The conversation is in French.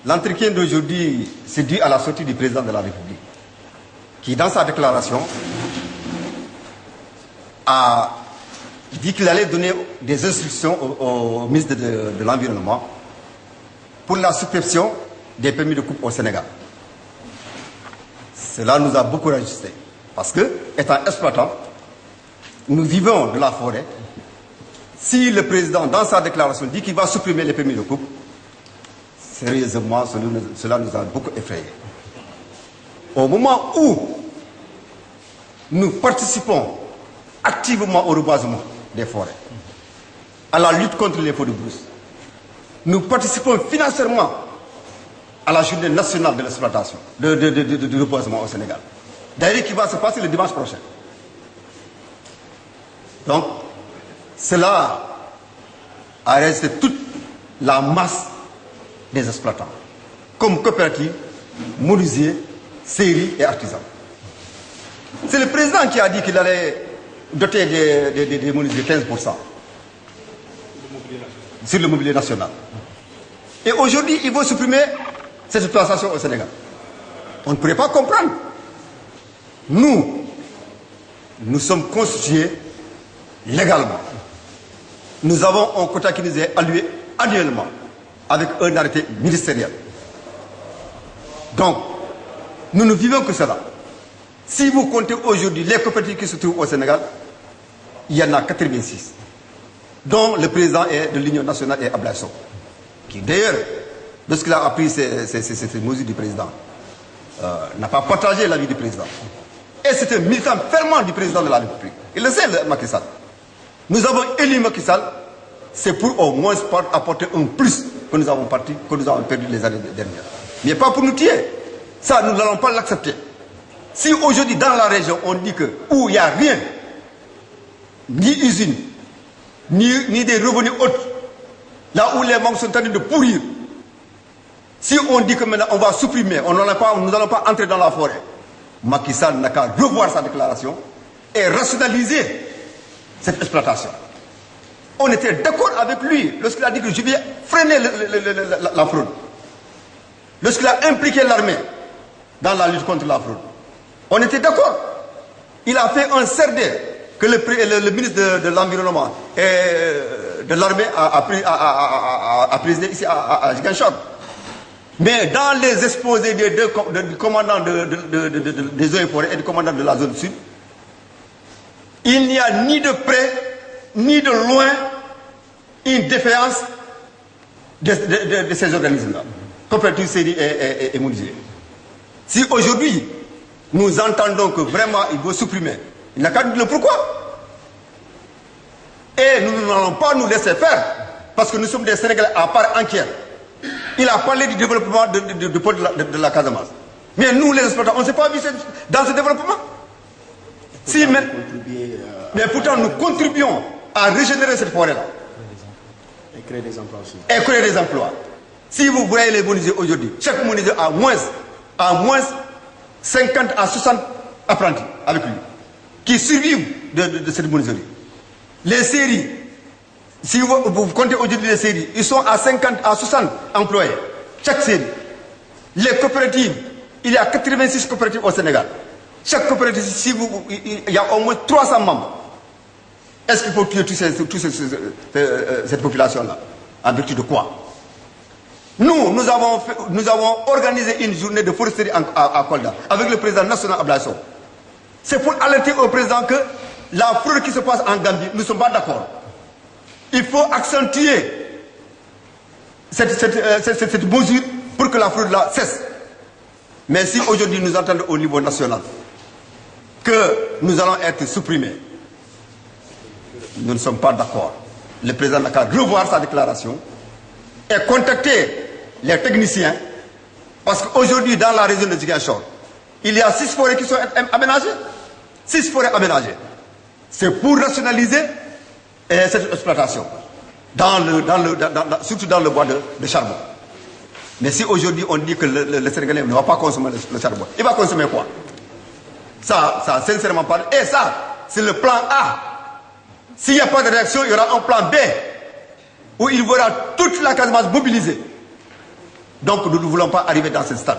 L'entretien d'aujourd'hui, c'est dû à la sortie du président de la République, qui, dans sa déclaration, a dit qu'il allait donner des instructions au ministre de l'Environnement pour la suppression des permis de coupe au Sénégal. Cela nous a beaucoup ajusté. Parce que, étant exploitant, nous vivons de la forêt. Si le président, dans sa déclaration, dit qu'il va supprimer les permis de coupe, sérieusement, cela nous a beaucoup effrayés. Au moment où nous participons activement au reboisement des forêts, à la lutte contre les feux de brousse, nous participons financièrement à la journée nationale de l'exploitation, de reboisement au Sénégal. D'ailleurs, qui va se passer le dimanche prochain. Donc, cela a resté toute la masse des exploitants, comme coopératives, menuisiers, serris et artisans. C'est le président qui a dit qu'il allait doter des menuisiers 15% sur le mobilier national. Et aujourd'hui, il veut supprimer cette exploitation au Sénégal. On ne pourrait pas comprendre. Nous sommes constitués légalement. Nous avons un quota qui nous est alloué annuellement avec un arrêté ministériel. Donc, nous ne vivons que cela. Si vous comptez aujourd'hui les coopératives qui se trouvent au Sénégal, il y en a 86, dont le président est de l'Union nationale et Ablaïso, qui d'ailleurs, lorsqu'il a appris ces mesures du président, n'a pas partagé l'avis du président. Et c'est un militant fervent du président de la République. Il le sait, Macky Sall. Nous avons élu Macky Sall, c'est pour au moins apporter un plus que nous avons perdu les années dernières. Mais pas pour nous tuer. Ça, nous n'allons pas l'accepter. Si aujourd'hui, dans la région, on dit que où il n'y a rien, ni usine, ni des revenus autres, là où les manques sont en train de pourrir, si on dit que maintenant on va supprimer, nous n'allons pas entrer dans la forêt, Macky Sall n'a qu'à revoir sa déclaration et rationaliser cette exploitation. On était d'accord avec lui lorsqu'il a dit que je vais freiner la fraude. Lorsqu'il a impliqué l'armée dans la lutte contre la fraude. On était d'accord. Il a fait un CRD que le ministre de l'Environnement et de l'armée a présidé ici à Ziguinchor. Mais dans les exposés des deux commandants des eaux et forêts et du commandant de la zone sud, il n'y a ni de près, ni de loin, une défaillance de ces organismes-là, coopératives, séries et menuisiers. Si aujourd'hui, nous entendons que vraiment il veut supprimer, il n'a qu'à dire le pourquoi. Et nous n'allons pas nous laisser faire, parce que nous sommes des Sénégalais à part entière. Il a parlé du développement de la Casamance. Mais nous, les exploitants, on ne s'est pas vu dans ce développement. Si, mais pourtant, nous contribuons à régénérer cette forêt-là. Et créer des emplois aussi. Et créer des emplois. Si vous voyez les menuisiers aujourd'hui, chaque menuisier a moins 50 à 60 apprentis avec lui, qui survivent de cette menuiserie. Les séries, si vous comptez aujourd'hui les séries, ils sont à 50 à 60 employés, chaque série. Les coopératives, il y a 86 coopératives au Sénégal. Chaque coopérative, il y a au moins 300 membres. Est-ce qu'il faut tuer toute cette population-là? En vertu de quoi? Nous avons organisé une journée de foresterie à Kolda, avec le président national Ablaïso. C'est pour alerter au président que la fraude qui se passe en Gambie, nous ne sommes pas d'accord. Il faut accentuer cette mesure pour que la fraude là cesse. Mais si aujourd'hui nous entendons au niveau national que nous allons être supprimés, nous ne sommes pas d'accord. Le président n'a qu'à revoir sa déclaration et contacter les techniciens, parce qu'aujourd'hui dans la région de Ziguinchor, il y a 6 forêts qui sont aménagées. 6 forêts aménagées. C'est pour rationaliser cette exploitation, surtout dans le bois de charbon. Mais si aujourd'hui on dit que le Sénégalais ne va pas consommer le charbon, il va consommer quoi? Ça sincèrement parlé. Et ça, c'est le plan A. S'il n'y a pas de réaction, il y aura un plan B, où il y aura toute la Casamance mobilisée. Donc nous ne voulons pas arriver dans ce stade.